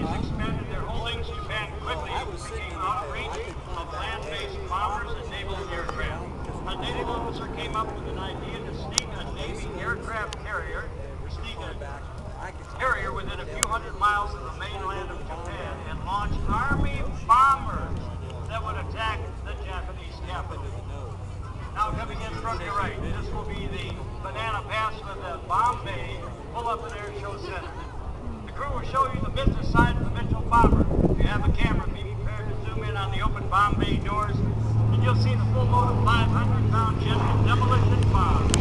Japanese expanded their holdings, Japan quickly became out of reach of land-based bombers and naval aircraft. A native officer came up with an idea to sneak a Navy aircraft carrier, within a few hundred miles of the mainland of Japan and launch Army bombers that would attack the Japanese capital. Now coming in from your right, this will be the Banana Pass with the Bombay Pull-Up and Air Show Center. The crew will show you the business side of the Mitchell bomber. If you have a camera, be prepared to zoom in on the open Bombay doors, and you'll see the full load of 500-pound jet and demolition bomb.